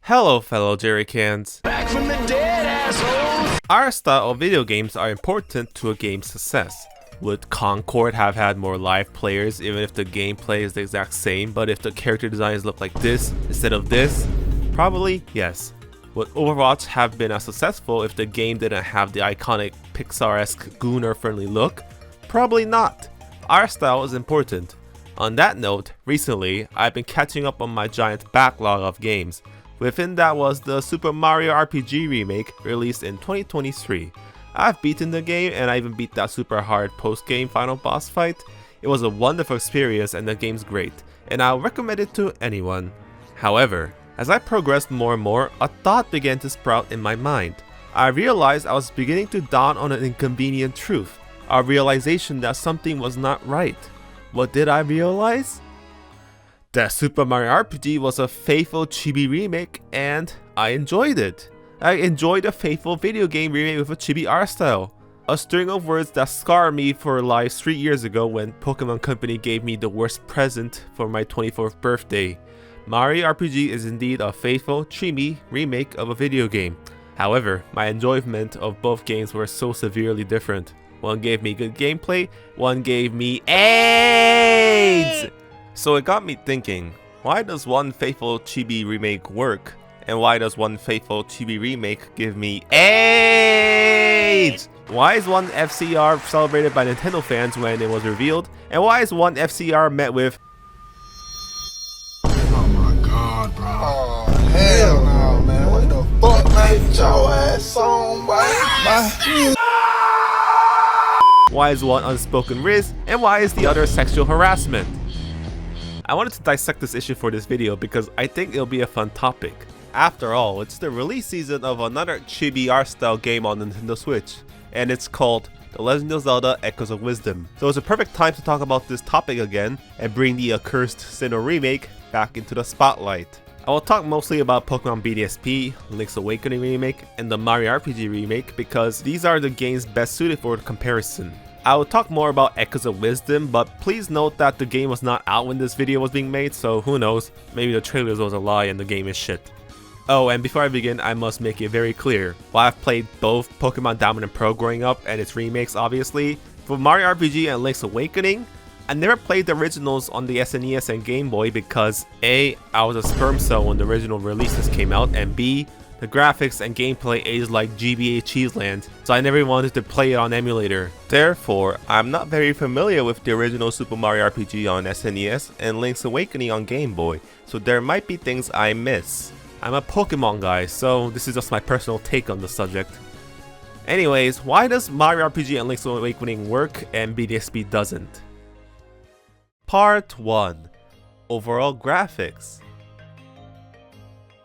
Hello fellow jerrycans. Back from the dead, assholes! Our style of video games are important to a game's success. Would Concord have had more live players even if the gameplay is the exact same, but if the character designs look like this instead of this? Probably yes. Would Overwatch have been as successful if the game didn't have the iconic Pixar-esque Gooner-friendly look? Probably not. Our style is important. On that note, recently I've been catching up on my giant backlog of games. Within that was the Super Mario RPG remake released in 2023. I've beaten the game and I even beat that super hard post-game final boss fight. It was a wonderful experience and the game's great, and I'll recommend it to anyone. However, as I progressed more and more, a thought began to sprout in my mind. I realized I was beginning to dawn on an inconvenient truth, a realization that something was not right. What did I realize? That Super Mario RPG was a faithful Chibi remake, and I enjoyed it. I enjoyed a faithful video game remake with a Chibi art style. A string of words that scarred me for life 3 years ago when Pokemon Company gave me the worst present for my 24th birthday. Mario RPG is indeed a faithful Chibi remake of a video game. However, my enjoyment of both games were so severely different. One gave me good gameplay, one gave me AIDS! So it got me thinking, why does one faithful Chibi remake work? And why does one faithful Chibi remake give me AIDS? Why is one FCR celebrated by Nintendo fans when it was revealed? And why is one FCR met with Oh my god, bro. Oh, hell no, man. What the fuck, man? Get your ass on, boy. why is one unspoken riz? And why is the other sexual harassment? I wanted to dissect this issue for this video because I think it'll be a fun topic. After all, it's the release season of another Chibi art style game on the Nintendo Switch, and it's called The Legend of Zelda Echoes of Wisdom. So it's a perfect time to talk about this topic again and bring the accursed Sinnoh remake back into the spotlight. I will talk mostly about Pokemon BDSP, Link's Awakening remake, and the Mario RPG remake because these are the games best suited for the comparison. I will talk more about Echoes of Wisdom, but please note that the game was not out when this video was being made, so who knows, maybe the trailers was a lie and the game is shit. Oh, and before I begin, I must make it very clear, while I've played both Pokemon Diamond and Pearl growing up, and its remakes obviously, for Mario RPG and Link's Awakening, I never played the originals on the SNES and Game Boy because A, I was a sperm cell when the original releases came out, and B, the graphics and gameplay aged like GBA Cheeseland, so I never wanted to play it on emulator. Therefore, I'm not very familiar with the original Super Mario RPG on SNES and Link's Awakening on Game Boy, so there might be things I miss. I'm a Pokemon guy, so this is just my personal take on the subject. Anyways, why does Mario RPG and Link's Awakening work and BDSP doesn't? Part 1. Overall graphics.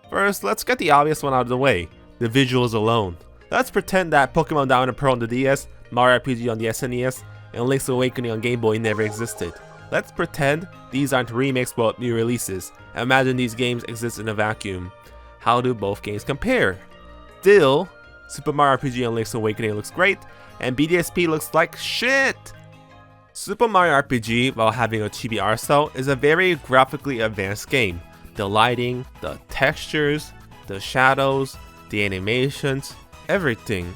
First, let's get the obvious one out of the way, the visuals alone. Let's pretend that Pokemon Diamond and Pearl on the DS, Mario RPG on the SNES, and Link's Awakening on Game Boy never existed. Let's pretend these aren't remakes but new releases. Imagine these games exist in a vacuum. How do both games compare? Still, Super Mario RPG and Link's Awakening looks great, and BDSP looks like shit! Super Mario RPG, while having a Chibi art style, is a very graphically advanced game. The lighting, the textures, the shadows, the animations, everything.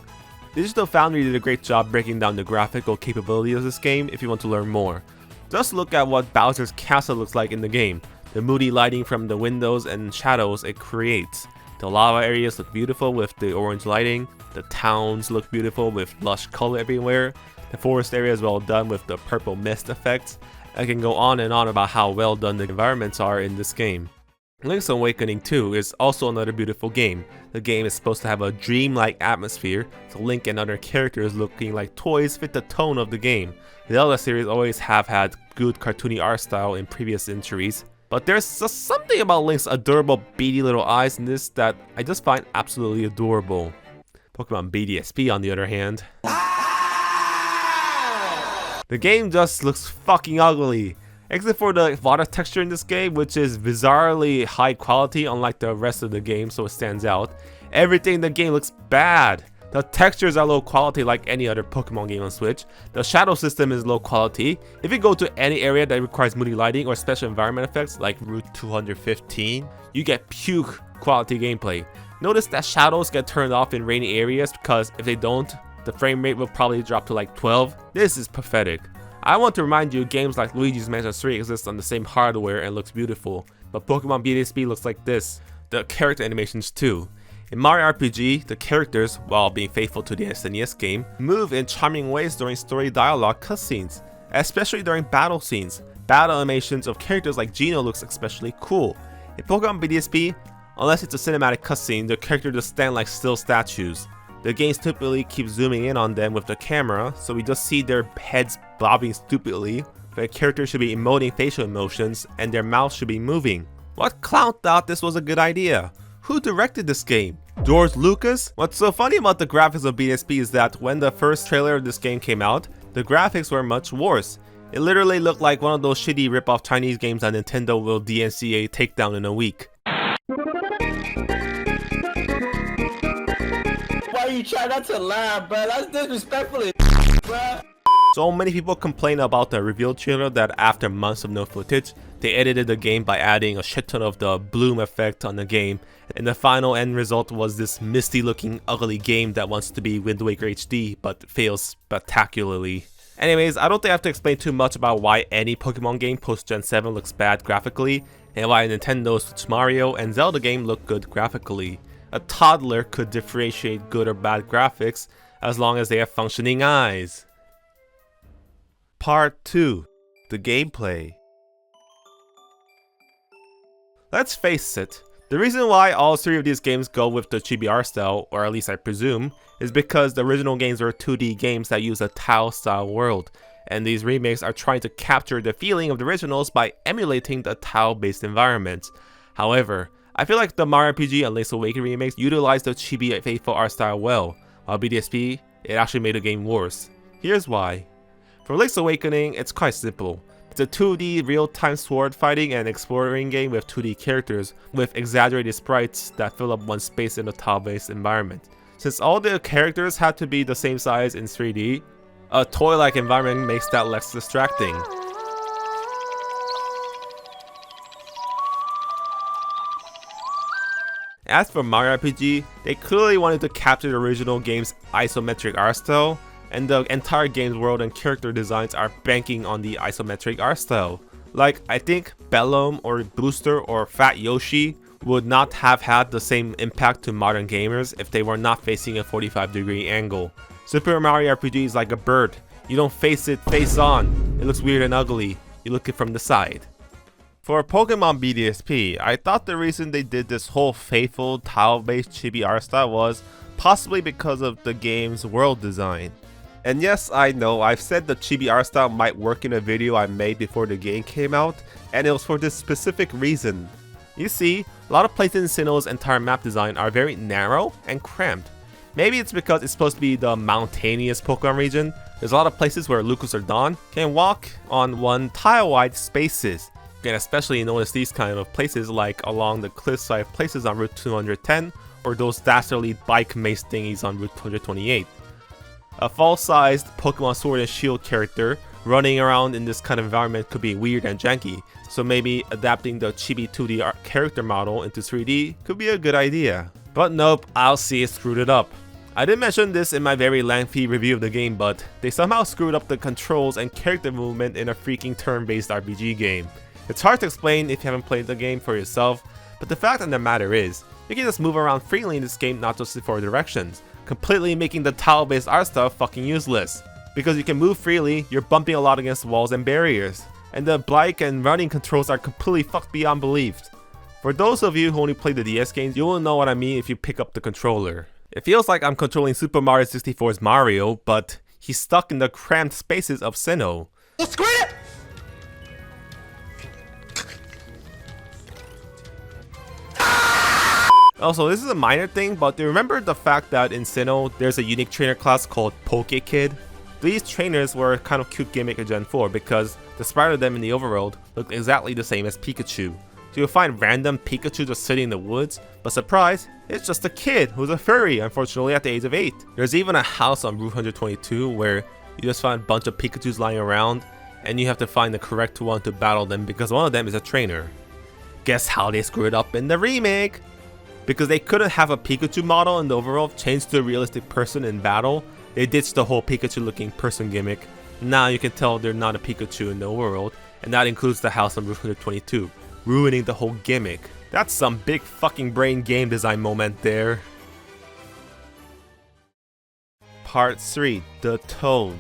Digital Foundry did a great job breaking down the graphical capabilities of this game if you want to learn more. Just look at what Bowser's castle looks like in the game, the moody lighting from the windows and shadows it creates. The lava areas look beautiful with the orange lighting, the towns look beautiful with lush color everywhere, the forest area is well done with the purple mist effects. I can go on and on about how well done the environments are in this game. Link's Awakening 2 is also another beautiful game. The game is supposed to have a dreamlike atmosphere, so Link and other characters looking like toys fit the tone of the game. The Zelda series always have had good cartoony art style in previous entries, but there's just something about Link's adorable beady little eyes in this that I just find absolutely adorable. Pokemon BDSP on the other hand, the game just looks fucking ugly. Except for the water texture in this game, which is bizarrely high quality unlike the rest of the game, so it stands out. Everything in the game looks bad. The textures are low quality like any other Pokemon game on Switch. The shadow system is low quality. If you go to any area that requires moody lighting or special environment effects like Route 215, you get puke quality gameplay. Notice that shadows get turned off in rainy areas because if they don't, the frame rate will probably drop to like 12. This is pathetic. I want to remind you, games like Luigi's Mansion 3 exist on the same hardware and looks beautiful, but Pokemon BDSP looks like this. The character animations too. In Mario RPG, the characters, while being faithful to the SNES game, move in charming ways during story dialogue cutscenes, especially during battle scenes. Battle animations of characters like Geno looks especially cool. In Pokemon BDSP, unless it's a cinematic cutscene, the characters just stand like still statues. The games typically keep zooming in on them with the camera, so we just see their heads bobbing stupidly. The characters should be emoting facial emotions, and their mouths should be moving. What clown thought this was a good idea? Who directed this game? George Lucas? What's so funny about the graphics of BDSP is that when the first trailer of this game came out, the graphics were much worse. It literally looked like one of those shitty rip-off Chinese games that Nintendo will DMCA take down in a week. Why you try not to laugh, bro? That's disrespectful, bro. So many people complain about the reveal trailer that after months of no footage, they edited the game by adding a shit ton of the bloom effect on the game, and the final end result was this misty looking ugly game that wants to be Wind Waker HD but fails spectacularly. Anyways, I don't think I have to explain too much about why any Pokemon game post Gen 7 looks bad graphically, and why Nintendo's Super Mario and Zelda game look good graphically. A toddler could differentiate good or bad graphics as long as they have functioning eyes. Part 2. The gameplay. Let's face it, the reason why all 3 of these games go with the Chibi art style, or at least I presume, is because the original games were 2D games that use a tile style world, and these remakes are trying to capture the feeling of the originals by emulating the tile based environment. However, I feel like the Mario RPG and Link's Awakening remakes utilize the Chibi faithful art style well, while BDSP, it actually made the game worse. Here's why. For Link's Awakening, it's quite simple. It's a 2D real-time sword fighting and exploring game with 2D characters with exaggerated sprites that fill up one space in a tile-based environment. Since all the characters had to be the same size in 3D, a toy-like environment makes that less distracting. As for Mario RPG, they clearly wanted to capture the original game's isometric art style, and the entire game's world and character designs are banking on the isometric art style. Like, I think Bellum or Booster or Fat Yoshi would not have had the same impact to modern gamers if they were not facing a 45-degree angle. Super Mario RPG is like a bird. You don't face it face on. It looks weird and ugly. You look it from the side. For Pokemon BDSP, I thought the reason they did this whole faithful tile-based chibi art style was possibly because of the game's world design. And yes, I know, I've said the chibi art style might work in a video I made before the game came out, and it was for this specific reason. You see, a lot of places in Sinnoh's entire map design are very narrow and cramped. Maybe it's because it's supposed to be the mountainous Pokemon region. There's a lot of places where Lucas or Dawn can walk on one tile-wide spaces. You can especially notice these kind of places like along the cliffside places on Route 210 or those dastardly bike maze thingies on Route 228. A full-sized Pokemon Sword and Shield character running around in this kind of environment could be weird and janky, so maybe adapting the Chibi 2D character model into 3D could be a good idea. But nope, I'll see it screwed it up. I did mention this in my very lengthy review of the game, but they somehow screwed up the controls and character movement in a freaking turn-based RPG game. It's hard to explain if you haven't played the game for yourself, but the fact of the matter is, you can just move around freely in this game, not just for directions, completely making the tile-based art style fucking useless. Because you can move freely, you're bumping a lot against walls and barriers, and the bike and running controls are completely fucked beyond belief. For those of you who only play the DS games, you will know what I mean if you pick up the controller. It feels like I'm controlling Super Mario 64's Mario, but he's stuck in the cramped spaces of Sinnoh. Screw it! Also, this is a minor thing, but do you remember the fact that in Sinnoh, there's a unique trainer class called Poke Kid? These trainers were a kind of cute gimmick in Gen 4 because the sprite of them in the overworld looked exactly the same as Pikachu. So you'll find random Pikachu just sitting in the woods, but surprise, it's just a kid who's a furry, unfortunately at the age of 8. There's even a house on Route 122 where you just find a bunch of Pikachus lying around, and you have to find the correct one to battle them because one of them is a trainer. Guess how they screwed up in the remake? Because they couldn't have a Pikachu model in the overworld changed to a realistic person in battle, they ditched the whole Pikachu looking person gimmick. Now you can tell they're not a Pikachu in the overworld, and that includes the house on Route 122. Ruining the whole gimmick. That's some big fucking brain game design moment there. Part 3. The Tone.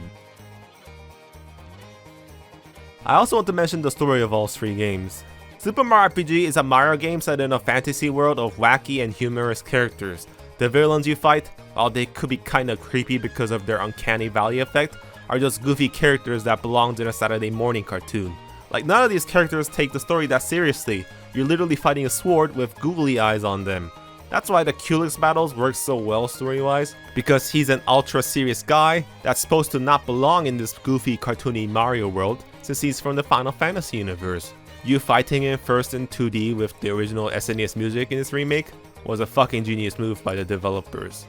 I also want to mention the story of all 3 games. Super Mario RPG is a Mario game set in a fantasy world of wacky and humorous characters. The villains you fight, while they could be kinda creepy because of their uncanny valley effect, are just goofy characters that belonged in a Saturday morning cartoon. Like, none of these characters take the story that seriously. You're literally fighting a sword with googly eyes on them. That's why the Culex battles work so well story-wise, because he's an ultra serious guy that's supposed to not belong in this goofy cartoony Mario world, since he's from the Final Fantasy universe. You fighting him first in 2D with the original SNES music in this remake was a fucking genius move by the developers.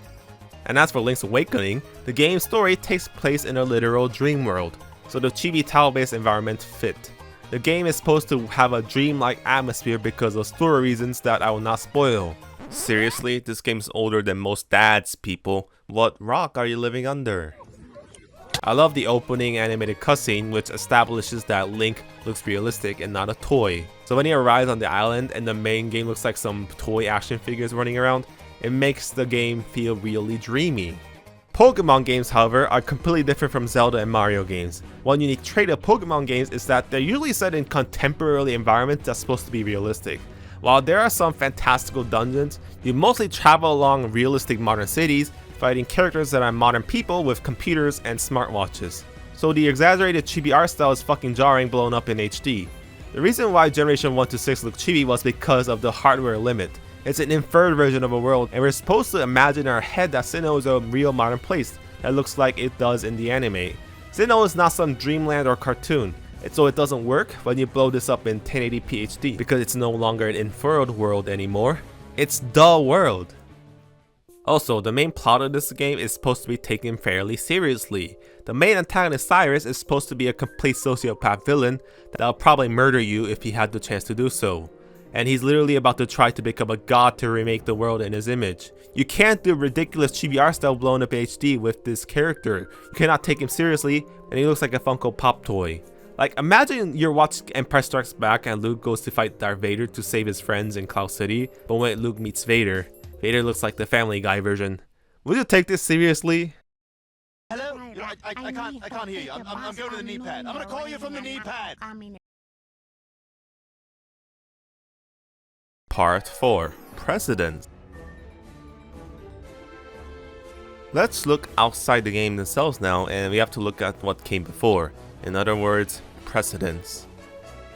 And as for Link's Awakening, the game's story takes place in a literal dream world, so the Chibi tile-based environment fit. The game is supposed to have a dreamlike atmosphere because of story reasons that I will not spoil. Seriously, this game's older than most dads, people. What rock are you living under? I love the opening animated cutscene, which establishes that Link looks realistic and not a toy. So when he arrives on the island and the main game looks like some toy action figures running around, it makes the game feel really dreamy. Pokemon games, however, are completely different from Zelda and Mario games. One unique trait of Pokemon games is that they're usually set in contemporary environments that's supposed to be realistic. While there are some fantastical dungeons, you mostly travel along realistic modern cities, fighting characters that are modern people with computers and smartwatches. So the exaggerated chibi art style is fucking jarring blown up in HD. The reason why Generation 1 to 6 looked chibi was because of the hardware limit. It's an inferred version of a world, and we're supposed to imagine in our head that Sinnoh is a real modern place that looks like it does in the anime. Sinnoh is not some dreamland or cartoon, so it doesn't work when you blow this up in 1080p HD because it's no longer an inferred world anymore. It's the world. Also, the main plot of this game is supposed to be taken fairly seriously. The main antagonist Cyrus is supposed to be a complete sociopath villain that'll probably murder you if he had the chance to do so. And he's literally about to try to become a god to remake the world in his image. You can't do ridiculous chibi art style blown up HD with this character. You cannot take him seriously, and he looks like a Funko Pop toy. Like, imagine you're watching Empire Strikes Back and Luke goes to fight Darth Vader to save his friends in Cloud City, but when Luke meets Vader, Vader looks like the Family Guy version. Would you take this seriously? Hello? I can't hear you. I'm going to the knee pad. I'm gonna call you from the knee pad. Part 4. Precedence. Let's look outside the game themselves now, and we have to look at what came before. In other words, precedence.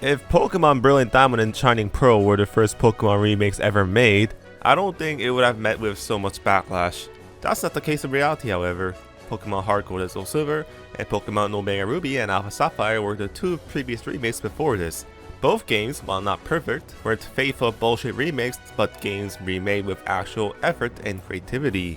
If Pokemon Brilliant Diamond and Shining Pearl were the first Pokemon remakes ever made, I don't think it would have met with so much backlash. That's not the case in reality, however. Pokemon Heart Gold and Soul Silver and Pokemon Omega Ruby and Alpha Sapphire were the 2 previous remakes before this. Both games, while not perfect, weren't faithful bullshit remakes, but games remade with actual effort and creativity.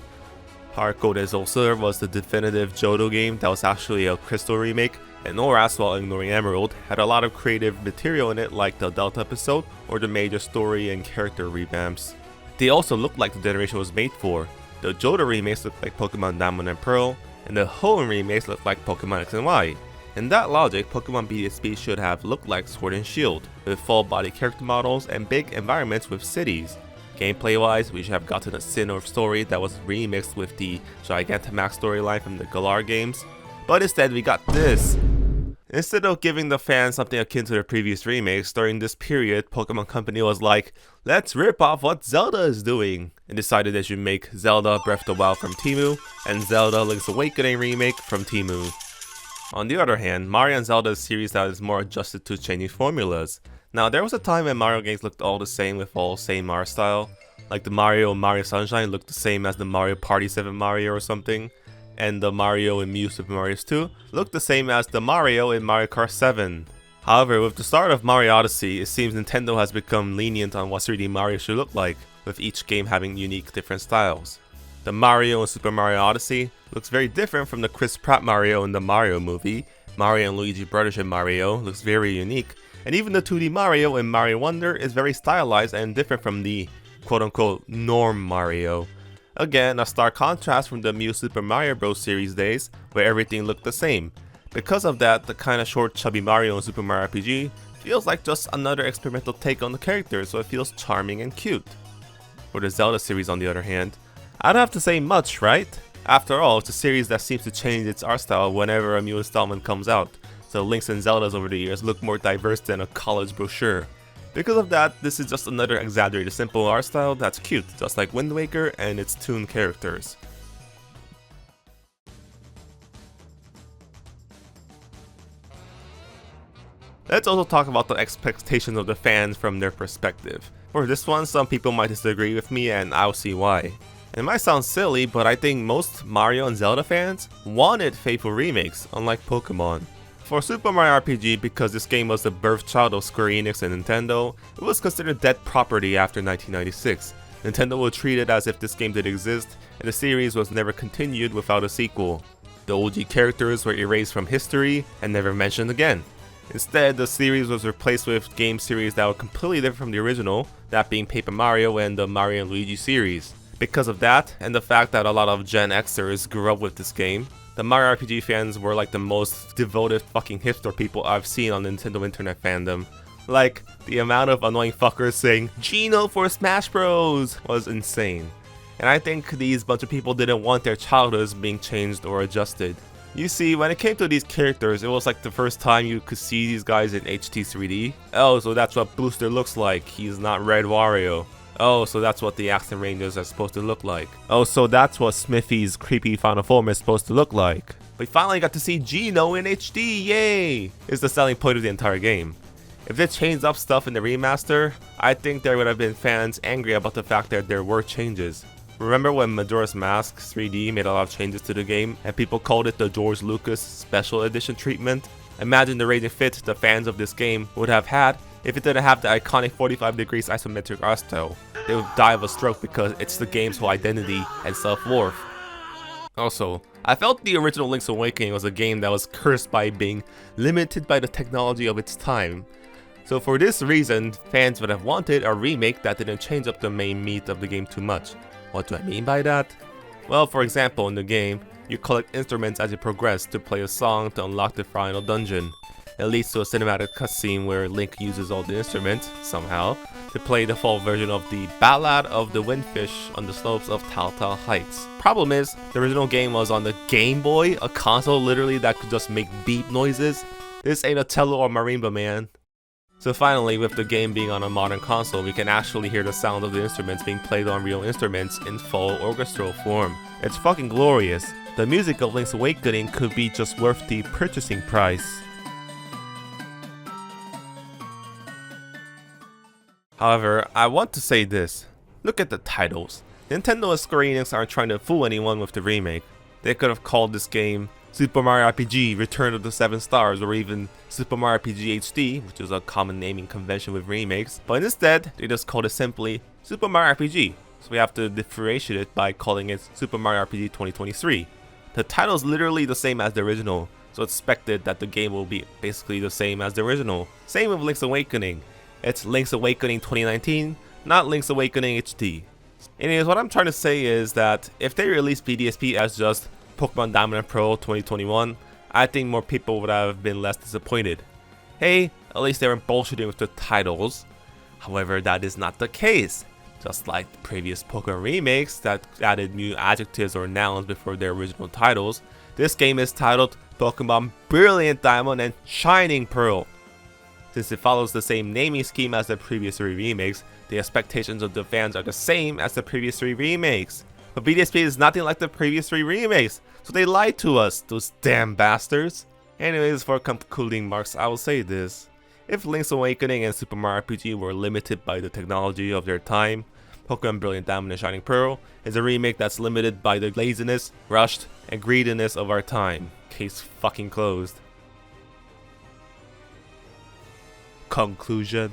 Heart Gold and Soul Silver was the definitive Johto game that was actually a Crystal remake, and Noras, while ignoring Emerald, had a lot of creative material in it like the Delta episode or the major story and character revamps. They also looked like the generation was made for. The Johto remakes looked like Pokemon Diamond and Pearl, and the Hoenn remakes looked like Pokemon X and Y. In that logic, Pokemon BSP should have looked like Sword and Shield, with full-body character models and big environments with cities. Gameplay-wise, we should have gotten a Sinnoh story that was remixed with the Gigantamax storyline from the Galar games, but instead we got this. Instead of giving the fans something akin to the previous remakes, during this period, Pokemon Company was like, let's rip off what Zelda is doing, and decided they should make Zelda Breath of the Wild from Temu, and Zelda Link's Awakening remake from Temu. On the other hand, Mario and Zelda is a series that is more adjusted to changing formulas. Now, there was a time when Mario games looked all the same with all same art style, like the Mario and Mario Sunshine looked the same as the Mario Party 7 Mario or something, and the Mario and Mew Super Mario 2 looked the same as the Mario in Mario Kart 7. However, with the start of Mario Odyssey, it seems Nintendo has become lenient on what 3D Mario should look like, with each game having unique different styles. The Mario in Super Mario Odyssey looks very different from the Chris Pratt Mario in the Mario movie. Mario and Luigi Brothers in Mario looks very unique, and even the 2D Mario in Mario Wonder is very stylized and different from the quote-unquote norm Mario. Again, a stark contrast from the New Super Mario Bros. Series days, where everything looked the same. Because of that, the kinda short chubby Mario in Super Mario RPG feels like just another experimental take on the character, so it feels charming and cute. For the Zelda series on the other hand, I don't have to say much, right? After all, it's a series that seems to change its art style whenever a new installment comes out, so Links and Zeldas over the years look more diverse than a college brochure. Because of that, this is just another exaggerated simple art style that's cute, just like Wind Waker and its toon characters. Let's also talk about the expectations of the fans from their perspective. For this one, some people might disagree with me and I'll see why. It might sound silly, but I think most Mario and Zelda fans wanted faithful remakes, unlike Pokemon. For Super Mario RPG, because this game was the birthchild of Square Enix and Nintendo, it was considered dead property after 1996. Nintendo would treat it as if this game did exist, and the series was never continued without a sequel. The OG characters were erased from history and never mentioned again. Instead, the series was replaced with game series that were completely different from the original, that being Paper Mario and the Mario and Luigi series. Because of that, and the fact that a lot of Gen Xers grew up with this game, the Mario RPG fans were like the most devoted fucking hipster people I've seen on Nintendo internet fandom. Like, the amount of annoying fuckers saying, "Gino for Smash Bros" was insane. And I think these bunch of people didn't want their childhoods being changed or adjusted. You see, when it came to these characters, it was like the first time you could see these guys in HD 3D. Oh, so that's what Booster looks like, he's not Red Wario. Oh, so that's what the Accent Rangers are supposed to look like. Oh, so that's what Smithy's creepy Final Form is supposed to look like. We finally got to see Gino in HD, yay! Is the selling point of the entire game. If they changed up stuff in the remaster, I think there would have been fans angry about the fact that there were changes. Remember when Majora's Mask 3D made a lot of changes to the game and people called it the George Lucas Special Edition treatment? Imagine the raging fit the fans of this game would have had if it didn't have the iconic 45 degrees isometric art style. They would die of a stroke because it's the game's whole identity and self-worth. Also, I felt the original Link's Awakening was a game that was cursed by being limited by the technology of its time. So for this reason, fans would have wanted a remake that didn't change up the main meat of the game too much. What do I mean by that? Well, for example, in the game, you collect instruments as you progress to play a song to unlock the final dungeon. It leads to a cinematic cutscene where Link uses all the instruments, somehow, to play the full version of the Ballad of the Windfish on the slopes of Telltale Heights. Problem is, the original game was on the Game Boy, a console literally that could just make beep noises. This ain't a cello or marimba, man. So finally, with the game being on a modern console, we can actually hear the sound of the instruments being played on real instruments in full orchestral form. It's fucking glorious. The music of Link's Awakening could be just worth the purchasing price. However, I want to say this. Look at the titles. Nintendo and Square Enix aren't trying to fool anyone with the remake. They could have called this game Super Mario RPG Return of the 7 Stars, or even Super Mario RPG HD, which is a common naming convention with remakes, but instead they just called it simply Super Mario RPG, so we have to differentiate it by calling it Super Mario RPG 2023. The title is literally the same as the original, so it's expected that the game will be basically the same as the original. Same with Link's Awakening. It's Link's Awakening 2019, not Link's Awakening HD. Anyways, what I'm trying to say is that if they release PDSP as just Pokemon Diamond and Pearl 2021, I think more people would have been less disappointed. Hey, at least they weren't bullshitting with the titles. However, that is not the case. Just like the previous Pokemon remakes that added new adjectives or nouns before their original titles, this game is titled Pokemon Brilliant Diamond and Shining Pearl. Since it follows the same naming scheme as the previous 3 remakes, the expectations of the fans are the same as the previous 3 remakes. But PDSP is nothing like the previous 3 remakes, so they lied to us, those damn bastards. Anyways, for concluding marks, I will say this. If Link's Awakening and Super Mario RPG were limited by the technology of their time, Pokemon Brilliant Diamond and Shining Pearl is a remake that's limited by the laziness, rushed, and greediness of our time. Case fucking closed. Conclusion.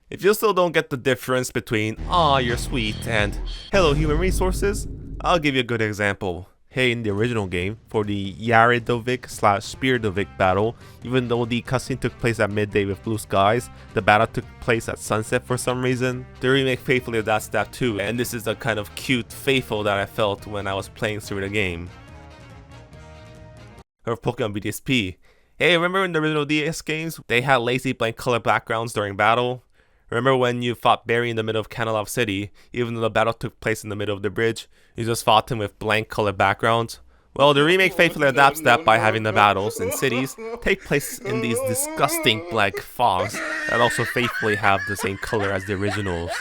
If you still don't get the difference between "aw, you're sweet" and "hello human resources," I'll give you a good example. Hey, in the original game, for the Yaredovik/Speardovic battle, even though the cutscene took place at midday with blue skies, the battle took place at sunset for some reason. The remake faithfully adapts that too, and this is the kind of cute faithful that I felt when I was playing through the game. Or Pokemon BDSP. Hey, remember in the original DS games, they had lazy blank color backgrounds during battle? Remember when you fought Barry in the middle of Canalov City, even though the battle took place in the middle of the bridge, you just fought him with blank colored backgrounds? Well, the remake faithfully adapts that by having the battles in cities take place in these disgusting black fogs that also faithfully have the same color as the originals.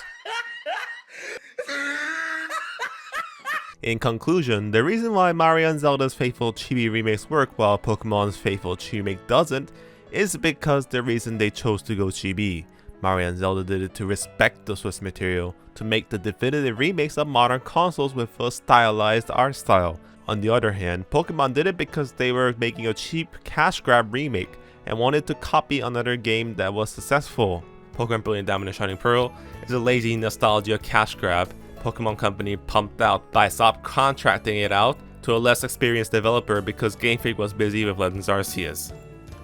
In conclusion, the reason why Mario and Zelda's faithful Chibi remakes work while Pokemon's faithful Chibi remake doesn't is because the reason they chose to go Chibi. Mario and Zelda did it to respect the source material, to make the definitive remakes of modern consoles with a stylized art style. On the other hand, Pokemon did it because they were making a cheap cash grab remake and wanted to copy another game that was successful. Pokemon Brilliant Diamond and Shining Pearl is a lazy nostalgia cash grab Pokemon Company pumped out by subcontracting it out to a less experienced developer because Game Freak was busy with Legends Arceus.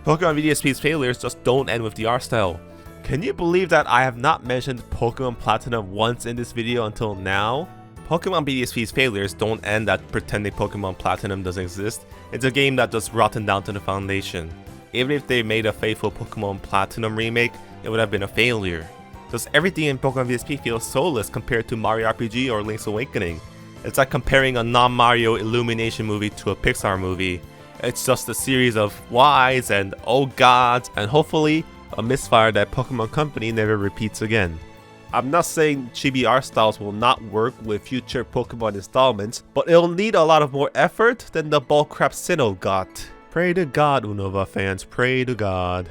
Pokemon VDSP's failures just don't end with the art style. Can you believe that I have not mentioned Pokemon Platinum once in this video until now? Pokemon BDSP's failures don't end at pretending Pokemon Platinum doesn't exist. It's a game that just rotten down to the foundation. Even if they made a faithful Pokemon Platinum remake, it would have been a failure. Just everything in Pokemon VSP feels soulless compared to Mario RPG or Link's Awakening. It's like comparing a non-Mario Illumination movie to a Pixar movie. It's just a series of whys and oh gods, and hopefully a misfire that Pokemon Company never repeats again. I'm not saying Chibi art styles will not work with future Pokemon installments, but it'll need a lot of more effort than the bullcrap Sinnoh got. Pray to God, Unova fans, pray to God.